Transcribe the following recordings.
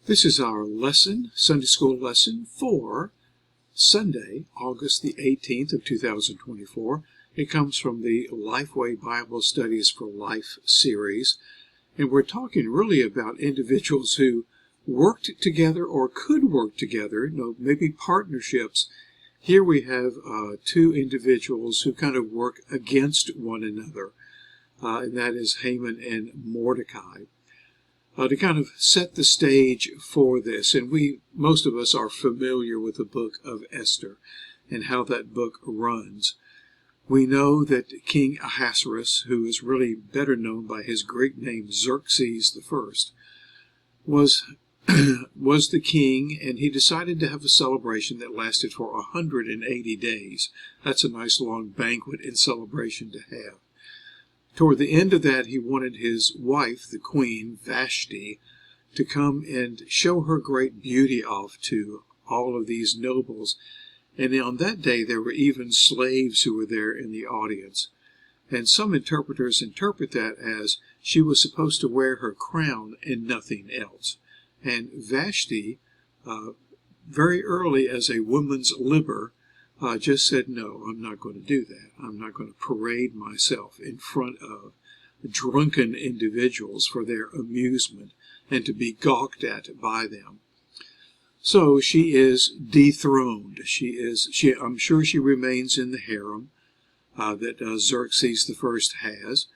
This is our lesson, Sunday School lesson for Sunday, August the 18th of 2024. It comes from the Lifeway Bible Studies for Life series, and we're talking really about individuals who worked together or could work together, maybe partnerships. Here we have two individuals who kind of work against one another, and that is Haman and Mordecai. To kind of set the stage for this, and most of us are familiar with the book of Esther and how that book runs. We know that King Ahasuerus, who is really better known by his Greek name Xerxes I, was the king, and he decided to have a celebration that lasted for 180 days. That's a nice long banquet and celebration to have. Toward the end of that, he wanted his wife, the queen, Vashti, to come and show her great beauty off to all of these nobles. And on that day, there were even slaves who were there in the audience. And some interpreters interpret that as she was supposed to wear her crown and nothing else. And Vashti, very early as a woman's liber, just said, no, I'm not going to do that. I'm not going to parade myself in front of drunken individuals for their amusement and to be gawked at by them. So she is dethroned. I'm sure she remains in the harem that Xerxes I has,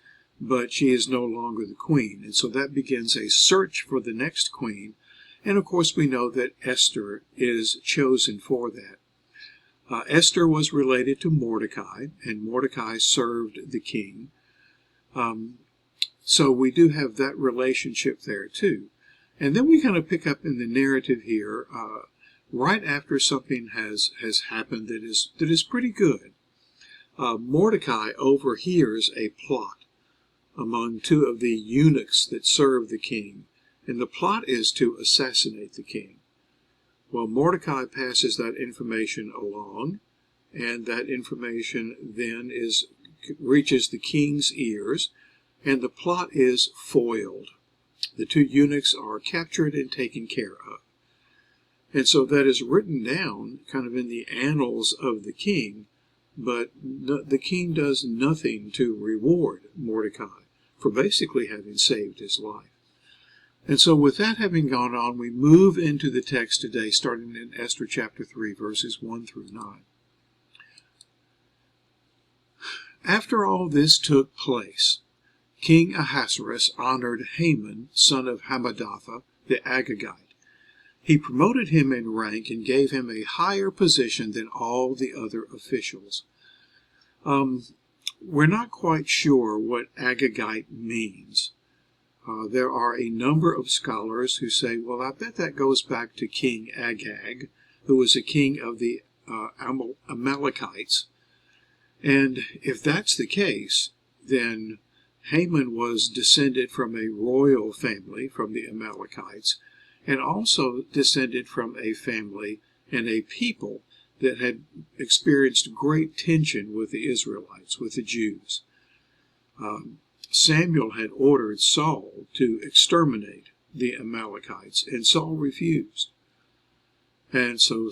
but she is no longer the queen. And so that begins a search for the next queen. And of course we know that Esther is chosen for that. Esther was related to Mordecai, and Mordecai served the king. So we do have that relationship there too. And then we kind of pick up in the narrative here, right after something has happened that is pretty good. Mordecai overhears a plot among two of the eunuchs that serve the king, and the plot is to assassinate the king. Well, Mordecai passes that information along, and that information then reaches the king's ears, and the plot is foiled. The two eunuchs are captured and taken care of. And so that is written down kind of in the annals of the king, but the king does nothing to reward Mordecai for basically having saved his life. And so with that having gone on, we move into the text today, starting in Esther chapter 3, verses 1 through 9. After all this took place, King Ahasuerus honored Haman, son of Hammedatha, the Agagite. He promoted him in rank and gave him a higher position than all the other officials. We're not quite sure what Agagite means. There are a number of scholars who say, well, I bet that goes back to King Agag, who was a king of the Amalekites. And if that's the case, then Haman was descended from a royal family from the Amalekites, and also descended from a family and a people that had experienced great tension with the Israelites, with the Jews. Samuel had ordered Saul to exterminate the Amalekites, and Saul refused. And so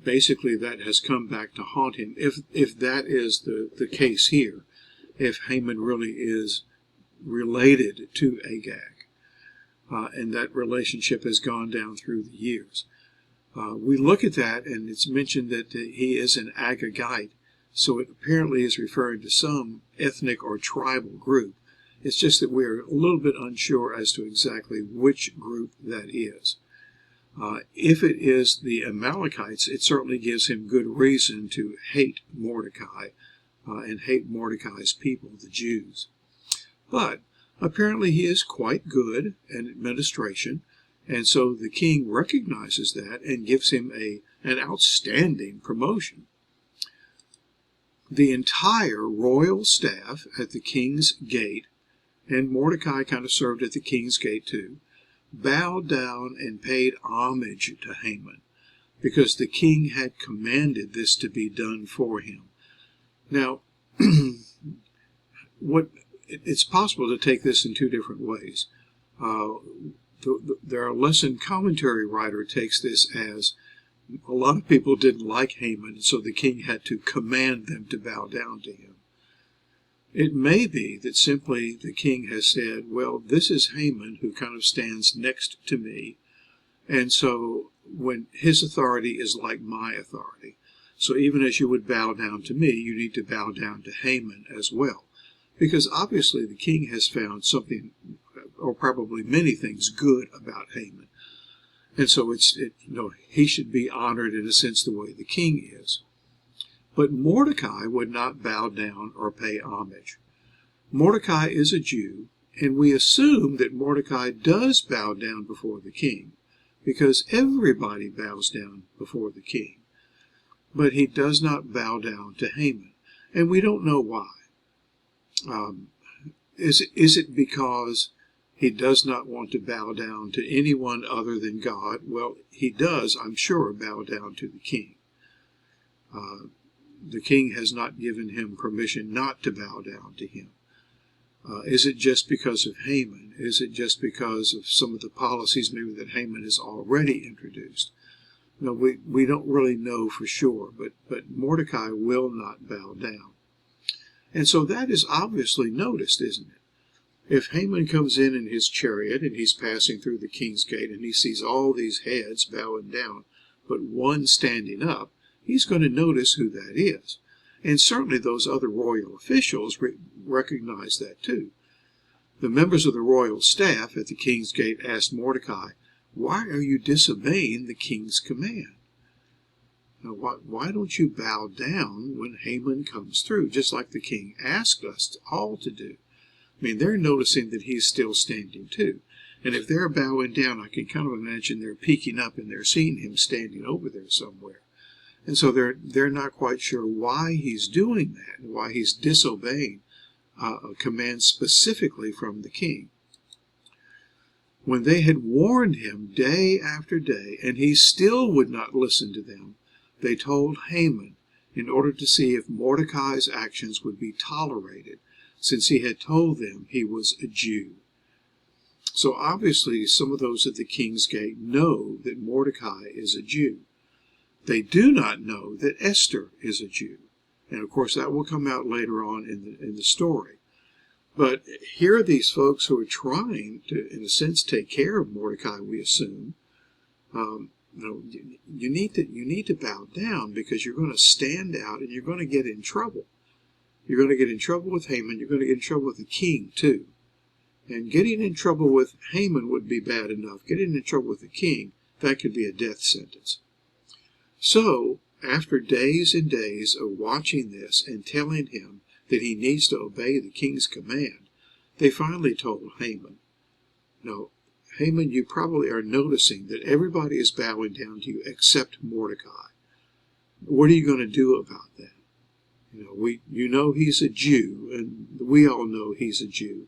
basically that has come back to haunt him, if that is the case here, if Haman really is related to Agag, and that relationship has gone down through the years. We look at that, and it's mentioned that he is an Agagite, so it apparently is referring to some ethnic or tribal group. It's just that we're a little bit unsure as to exactly which group that is. If it is the Amalekites, it certainly gives him good reason to hate Mordecai and hate Mordecai's people, the Jews. But apparently he is quite good at administration, and so the king recognizes that and gives him an outstanding promotion. The entire royal staff at the king's gate, and Mordecai kind of served at the king's gate too, bowed down and paid homage to Haman, because the king had commanded this to be done for him. Now, it's possible to take this in two different ways. Their lesson commentary writer takes this as a lot of people didn't like Haman, so the king had to command them to bow down to him. It may be that simply the king has said, well, this is Haman who kind of stands next to me, and so when his authority is like my authority. So even as you would bow down to me, you need to bow down to Haman as well. Because obviously the king has found something, or probably many things, good about Haman. And so he should be honored in a sense the way the king is. But Mordecai would not bow down or pay homage. Mordecai is a Jew, and we assume that Mordecai does bow down before the king, because everybody bows down before the king. But he does not bow down to Haman, and we don't know why. Is it because he does not want to bow down to anyone other than God? Well, he does, I'm sure, bow down to the king. The king has not given him permission not to bow down to him. Is it just because of Haman? Is it just because of some of the policies maybe that Haman has already introduced? No, we don't really know for sure, but Mordecai will not bow down. And so that is obviously noticed, isn't it? If Haman comes in his chariot and he's passing through the king's gate and he sees all these heads bowing down, but one standing up, he's going to notice who that is. And certainly those other royal officials recognize that too. The members of the royal staff at the king's gate asked Mordecai, "Why are you disobeying the king's command? Now, why don't you bow down when Haman comes through, just like the king asked us all to do?" I mean, they're noticing that he's still standing too. And if they're bowing down, I can kind of imagine they're peeking up and they're seeing him standing over there somewhere. And so they're not quite sure why he's doing that, and why he's disobeying a command specifically from the king. When they had warned him day after day, and he still would not listen to them, they told Haman in order to see if Mordecai's actions would be tolerated, since he had told them he was a Jew. So obviously some of those at the king's gate know that Mordecai is a Jew. They do not know that Esther is a Jew. And of course that will come out later on in the story. But here are these folks who are trying to, in a sense, take care of Mordecai, we assume. You need to bow down because you're going to stand out and you're going to get in trouble. You're going to get in trouble with Haman. You're going to get in trouble with the king too. And getting in trouble with Haman would be bad enough. Getting in trouble with the king, that could be a death sentence. So, after days and days of watching this and telling him that he needs to obey the king's command, they finally told Haman, "No, Haman, you probably are noticing that everybody is bowing down to you except Mordecai. What are you going to do about that? You know he's a Jew, and we all know he's a Jew.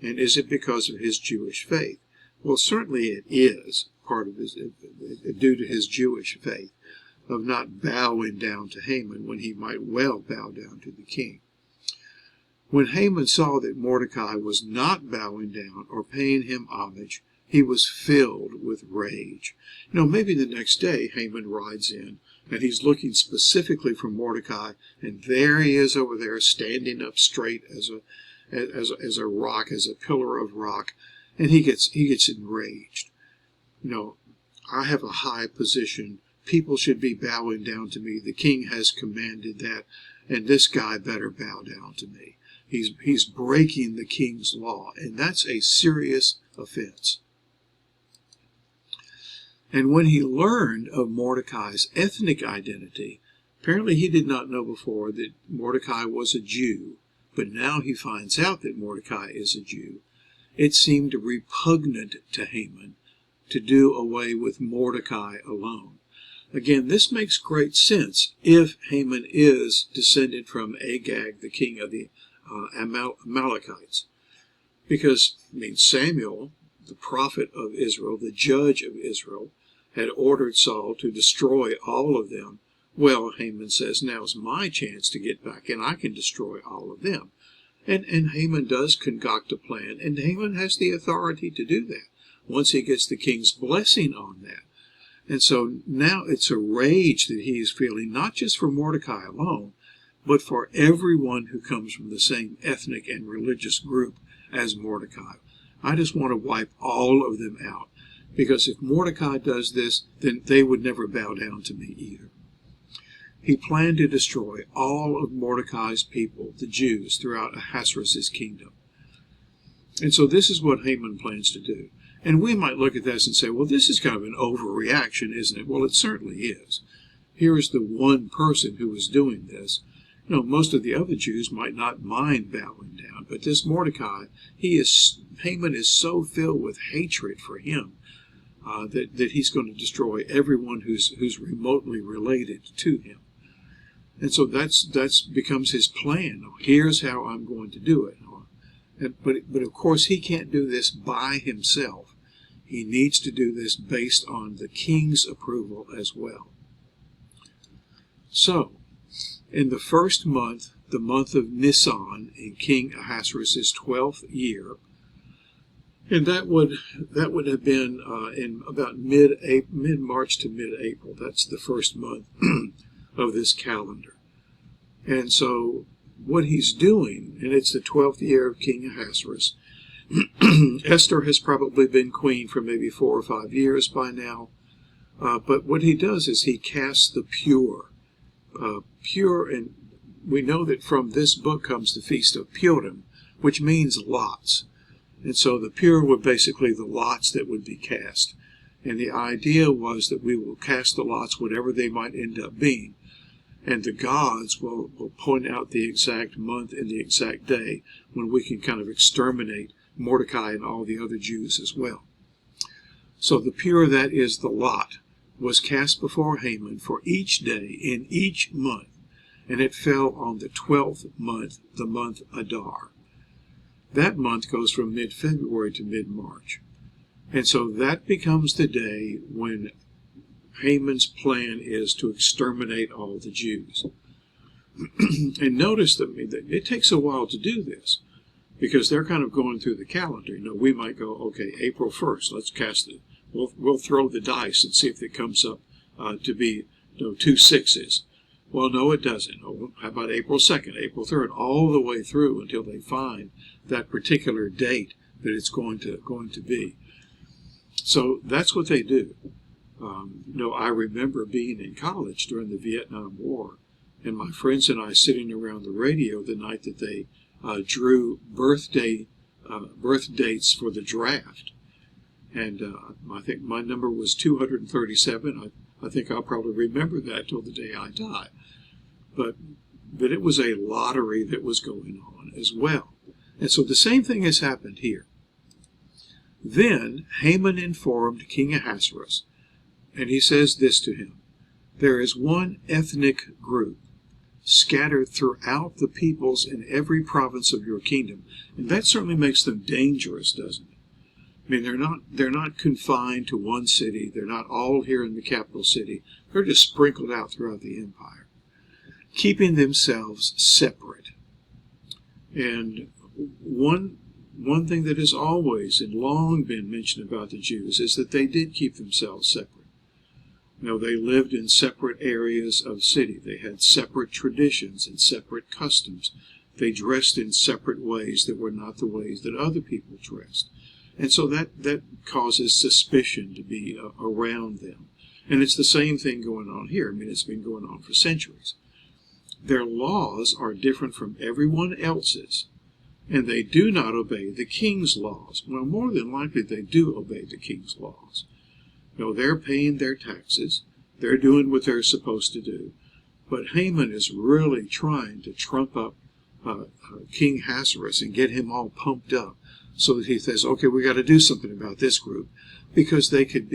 And is it because of his Jewish faith? Well, certainly it is part of due to his Jewish faith of not bowing down to Haman when he might well bow down to the king." When Haman saw that Mordecai was not bowing down or paying him homage, he was filled with rage. Maybe the next day Haman rides in, and he's looking specifically for Mordecai, and there he is over there standing up straight as a rock, as a pillar of rock, and he gets enraged. I have a high position. People should be bowing down to me. The king has commanded that, and this guy better bow down to me. He's breaking the king's law, and that's a serious offense. And when he learned of Mordecai's ethnic identity, apparently he did not know before that Mordecai was a Jew, but now he finds out that Mordecai is a Jew. It seemed repugnant to Haman to do away with Mordecai alone. Again, this makes great sense if Haman is descended from Agag, the king of the Amalekites. Because, Samuel, the prophet of Israel, the judge of Israel, had ordered Saul to destroy all of them. Well, Haman says, now's my chance to get back, and I can destroy all of them. And Haman does concoct a plan, and Haman has the authority to do that. once he gets the king's blessing on that. And so now it's a rage that he is feeling, not just for Mordecai alone, but for everyone who comes from the same ethnic and religious group as Mordecai. I just want to wipe all of them out, because if Mordecai does this, then they would never bow down to me either. He planned to destroy all of Mordecai's people, the Jews, throughout Ahasuerus' kingdom. And so this is what Haman plans to do. And we might look at this and say, well, this is kind of an overreaction, isn't it? Well, it certainly is. Here is the one person who is doing this. You know, most of the other Jews might not mind bowing down, but this Mordecai, Haman is so filled with hatred for him that he's going to destroy everyone who's remotely related to him. And so that's becomes his plan. Here's how I'm going to do it. But of course he can't do this by himself. He needs to do this based on the king's approval as well. So, in the first month, the month of Nisan, in King Ahasuerus' 12th year, and that would have been in about mid-March to mid-April. That's the first month of this calendar. And so what he's doing, and it's the 12th year of King Ahasuerus. Esther has probably been queen for maybe 4 or 5 years by now. But what he does is he casts the pure. Pure, and we know that from this book comes the Feast of Purim, which means lots. And so the pure were basically the lots that would be cast. And the idea was that we will cast the lots, whatever they might end up being. And the gods will point out the exact month and the exact day when we can kind of exterminate Mordecai and all the other Jews as well. So the pure, that is the lot, was cast before Haman for each day in each month, and it fell on the 12th month, the month Adar. That month goes from mid-February to mid-March. And so that becomes the day when Haman's plan is to exterminate all the Jews. And notice that it takes a while to do this, because they're kind of going through the calendar. You know, we might go, okay, April 1st, let's cast it. We'll throw the dice and see if it comes up to be 2 6s. Well, no, it doesn't. Oh, how about April 2nd, April 3rd, all the way through until they find that particular date that it's going to be. So that's what they do. I remember being in college during the Vietnam War, and my friends and I sitting around the radio the night that they drew birth dates for the draft. And I think my number was 237. I think I'll probably remember that till the day I die. But it was a lottery that was going on as well. And so the same thing has happened here. Then Haman informed King Ahasuerus, and he says this to him: there is one ethnic group scattered throughout the peoples in every province of your kingdom. And that certainly makes them dangerous, doesn't it? I mean, they're not confined to one city. They're not all here in the capital city. They're just sprinkled out throughout the empire, keeping themselves separate. And one thing that has always and long been mentioned about the Jews is that they did keep themselves separate. They lived in separate areas of the city. They had separate traditions and separate customs. They dressed in separate ways that were not the ways that other people dressed. And so that causes suspicion to be around them. And it's the same thing going on here. I mean, it's been going on for centuries. Their laws are different from everyone else's, and they do not obey the king's laws. Well, more than likely they do obey the king's laws. They're paying their taxes. They're doing what they're supposed to do. But Haman is really trying to trump up King Ahasuerus and get him all pumped up, so that he says, okay, we got to do something about this group, because they could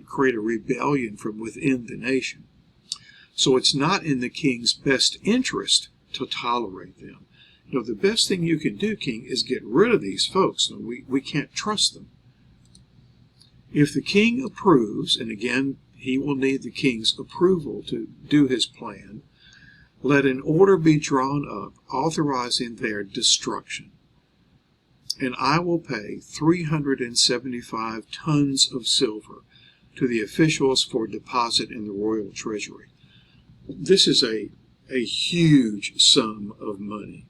create a rebellion from within the nation. So it's not in the king's best interest to tolerate them. The best thing you can do, king, is get rid of these folks. We can't trust them. If the king approves, and again, he will need the king's approval to do his plan, let an order be drawn up authorizing their destruction. and I will pay 375 tons of silver to the officials for deposit in the royal treasury. This is a huge sum of money.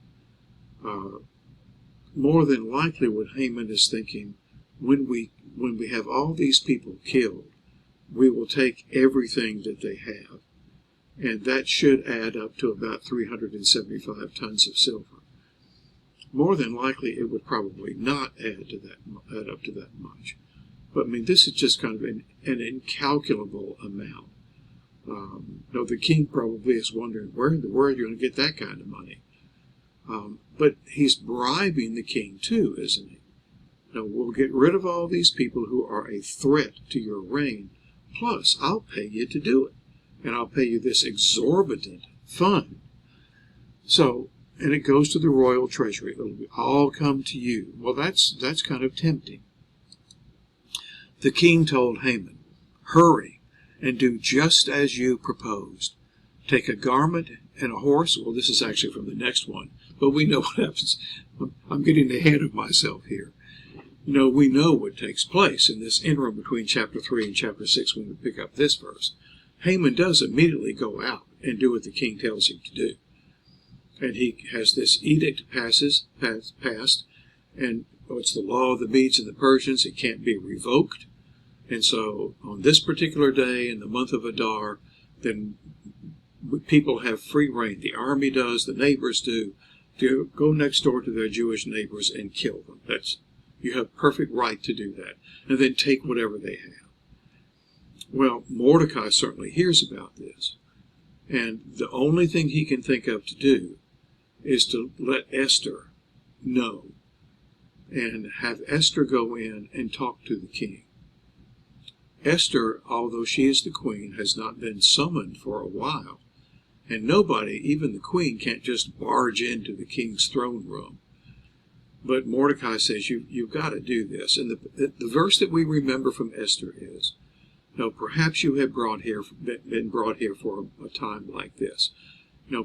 More than likely what Haman is thinking, when we have all these people killed, we will take everything that they have. And that should add up to about 375 tons of silver. More than likely, it would probably not add up to that much. But I mean, this is just kind of an incalculable amount. The king probably is wondering, where in the world are you going to get that kind of money? But he's bribing the king too, isn't he? We'll get rid of all these people who are a threat to your reign, plus I'll pay you to do it. And I'll pay you this exorbitant fund. So, and it goes to the royal treasury. It'll all come to you. Well, that's kind of tempting. The king told Haman, hurry and do just as you proposed. Take a garment and a horse. Well, this is actually from the next one, but we know what happens. I'm getting ahead of myself here. We know what takes place in this interim between chapter 3 and chapter 6 when we pick up this verse. Haman does immediately go out and do what the king tells him to do. And he has this edict passed, and it's the law of the Medes and the Persians. It can't be revoked. And so on this particular day in the month of Adar, then people have free reign. The army does, the neighbors do, to go next door to their Jewish neighbors and kill them. You have perfect right to do that. And then take whatever they have. Well, Mordecai certainly hears about this, and the only thing he can think of to do is to let Esther know and have Esther go in and talk to the king. Esther, although she is the queen, has not been summoned for a while, and nobody, even the queen, can't just barge into the king's throne room. But Mordecai says, you've got to do this. And the verse that we remember from Esther is, perhaps you have been brought here for a time like this.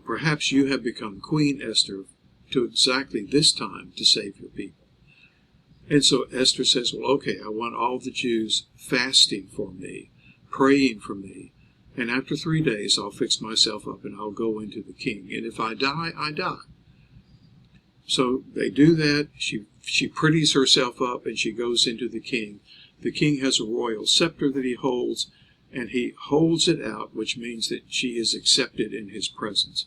Perhaps you have become Queen Esther to exactly this time to save your people. And so Esther says, well, okay, I want all the Jews fasting for me, praying for me, and after 3 days I'll fix myself up and I'll go into the king. And if I die, I die. So they do that. She pretties herself up and she goes into the king. The king has a royal scepter that he holds, and he holds it out, which means that she is accepted in his presence.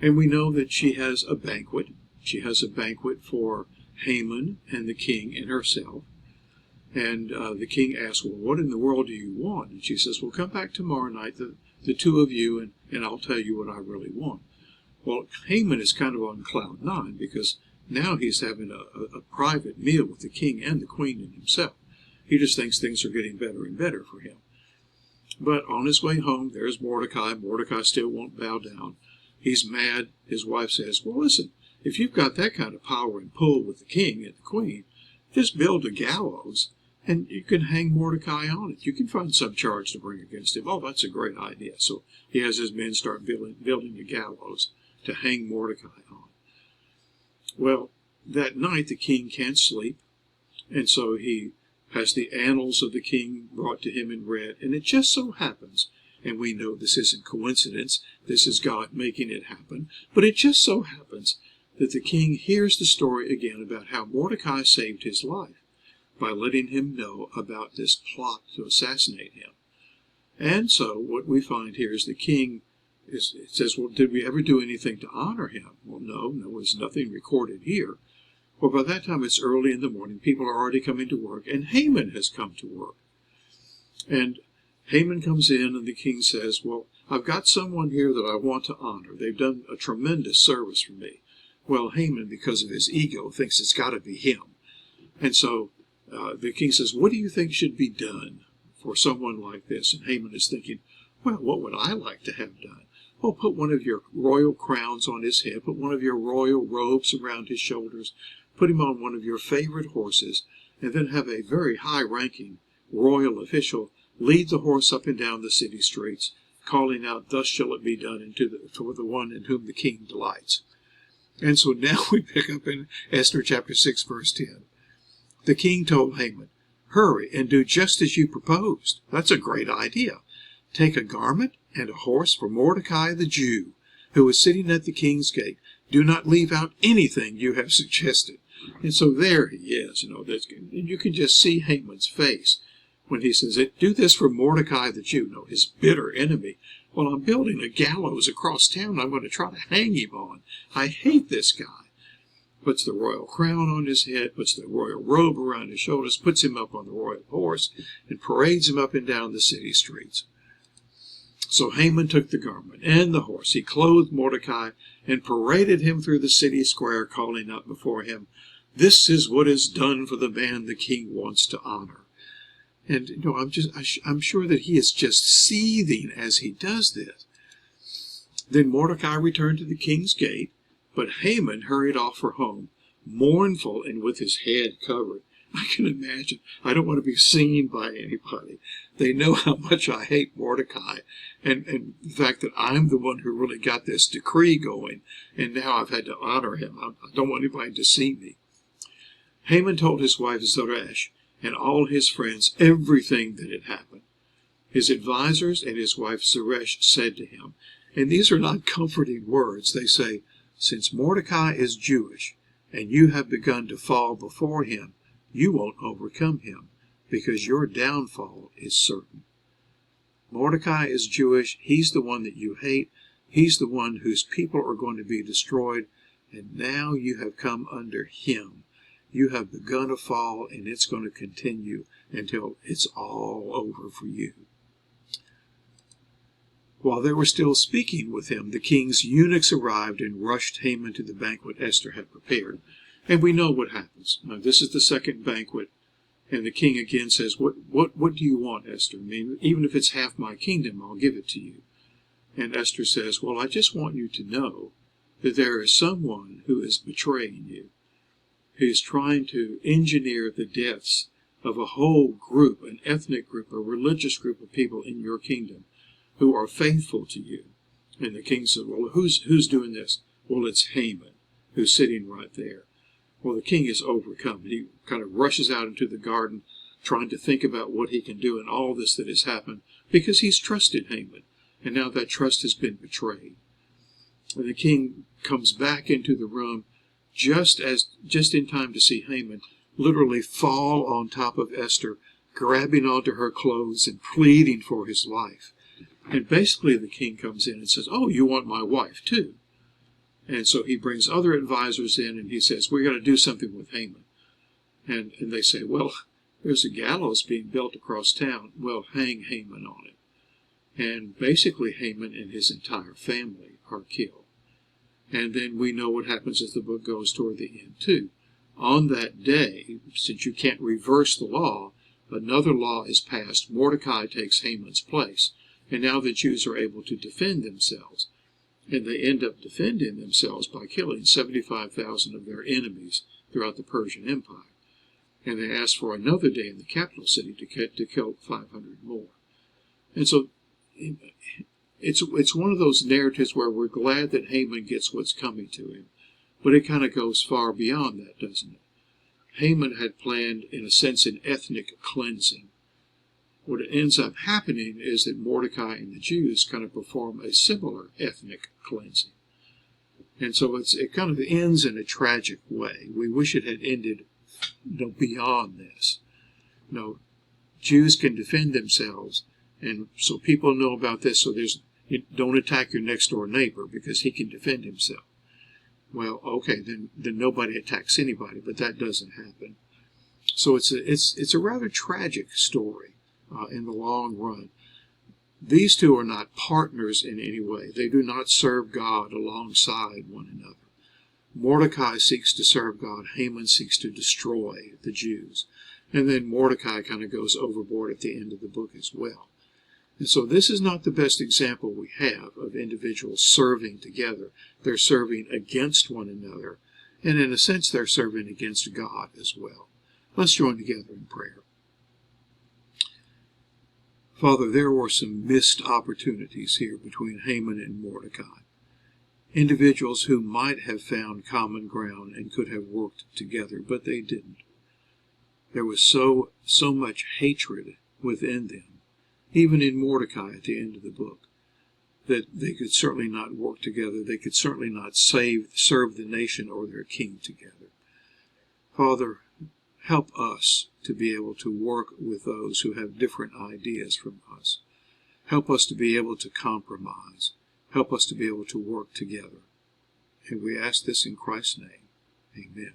And we know that she has a banquet. She has a banquet for Haman and the king and herself. And the king asks, well, what in the world do you want? And she says, well, come back tomorrow night, the two of you, and I'll tell you what I really want. Well, Haman is kind of on cloud 9 because now he's having a private meal with the king and the queen and himself. He just thinks things are getting better and better for him. But on his way home, there's Mordecai. Mordecai still won't bow down. He's mad. His wife says, well, listen, if you've got that kind of power and pull with the king and the queen, just build a gallows and you can hang Mordecai on it. You can find some charge to bring against him. Oh, that's a great idea. So he has his men start building a gallows to hang Mordecai on. Well, that night the king can't sleep, and so he has the annals of the king brought to him and read, and it just so happens, and we know this isn't coincidence, this is God making it happen, but it just so happens that the king hears the story again about how Mordecai saved his life by letting him know about this plot to assassinate him. And so what we find here is the king says, well, did we ever do anything to honor him? Well, no, there's nothing recorded here. Well, by that time it's early in the morning. People are already coming to work, and Haman has come to work. And Haman comes in, and the king says, well, I've got someone here that I want to honor. They've done a tremendous service for me. Well, Haman, because of his ego, thinks it's got to be him. And so the king says, what do you think should be done for someone like this? And Haman is thinking, well, what would I like to have done? Well, put one of your royal crowns on his head, put one of your royal robes around his shoulders, put him on one of your favorite horses, and then have a very high-ranking royal official lead the horse up and down the city streets, calling out, thus shall it be done for the one in whom the king delights. And so now we pick up in Esther chapter 6, verse 10. The king told Haman, "Hurry and do just as you proposed." That's a great idea. "Take a garment and a horse for Mordecai the Jew, who is sitting at the king's gate. Do not leave out anything you have suggested." And so there he is. You can just see Haman's face when he says, "Do this for Mordecai the Jew," his bitter enemy. "Well, I'm building a gallows across town I'm going to try to hang him on. I hate this guy." Puts the royal crown on his head, puts the royal robe around his shoulders, puts him up on the royal horse, and parades him up and down the city streets. So Haman took the garment and the horse. He clothed Mordecai and paraded him through the city square, calling out before him, "This is what is done for the man the king wants to honor." And I'm sure that he is just seething as he does this. Then Mordecai returned to the king's gate, but Haman hurried off for home, mournful and with his head covered. I can imagine. I don't want to be seen by anybody. They know how much I hate Mordecai, and the fact that I'm the one who really got this decree going, and now I've had to honor him. I don't want anybody to see me. Haman told his wife Zeresh and all his friends everything that had happened. His advisors and his wife Zeresh said to him, and these are not comforting words, they say, "Since Mordecai is Jewish, and you have begun to fall before him, you won't overcome him, because your downfall is certain." Mordecai is Jewish. He's the one that you hate. He's the one whose people are going to be destroyed, and now you have come under him. You have begun a fall, and it's going to continue until it's all over for you. While they were still speaking with him, the king's eunuchs arrived and rushed Haman to the banquet Esther had prepared. And we know what happens. Now, this is the second banquet, and the king again says, What do you want, Esther? I mean, even if it's half my kingdom, I'll give it to you. And Esther says, "Well, I just want you to know that there is someone who is betraying you, who is trying to engineer the deaths of a whole group, an ethnic group, a religious group of people in your kingdom who are faithful to you." And the king said, "Well, who's doing this?" "Well, it's Haman, who's sitting right there." Well, the king is overcome. He kind of rushes out into the garden, trying to think about what he can do in all this that has happened, because he's trusted Haman, and now that trust has been betrayed. And the king comes back into the room just in time to see Haman literally fall on top of Esther, grabbing onto her clothes and pleading for his life. And basically the king comes in and says, "Oh, you want my wife too?" And so he brings other advisors in and he says, "We're going to do something with Haman." And they say, "Well, there's a gallows being built across town. Well, hang Haman on it." And basically Haman and his entire family are killed. And then we know what happens as the book goes toward the end too. On that day, since you can't reverse the law, another law is passed. Mordecai takes Haman's place. And now the Jews are able to defend themselves. And they end up defending themselves by killing 75,000 of their enemies throughout the Persian Empire. And they ask for another day in the capital city to kill 500 more. And so it's one of those narratives where we're glad that Haman gets what's coming to him. But it kind of goes far beyond that, doesn't it? Haman had planned, in a sense, an ethnic cleansing. What ends up happening is that Mordecai and the Jews kind of perform a similar ethnic cleansing. And so it kind of ends in a tragic way. We wish it had ended beyond this. Jews can defend themselves, and so people know about this, so don't attack your next door neighbor because he can defend himself. Well, okay, then nobody attacks anybody, but that doesn't happen. So it's a rather tragic story in the long run. These two are not partners in any way. They do not serve God alongside one another. Mordecai seeks to serve God. Haman seeks to destroy the Jews. And then Mordecai kind of goes overboard at the end of the book as well. And so this is not the best example we have of individuals serving together. They're serving against one another. And in a sense, they're serving against God as well. Let's join together in prayer. Father, there were some missed opportunities here between Haman and Mordecai. individuals who might have found common ground and could have worked together, but they didn't. There was so much hatred within them, even in Mordecai at the end of the book, that they could certainly not work together. They could certainly not serve the nation or their king together. Father, help us to be able to work with those who have different ideas from us. Help us to be able to compromise. Help us to be able to work together. And we ask this in Christ's name. Amen.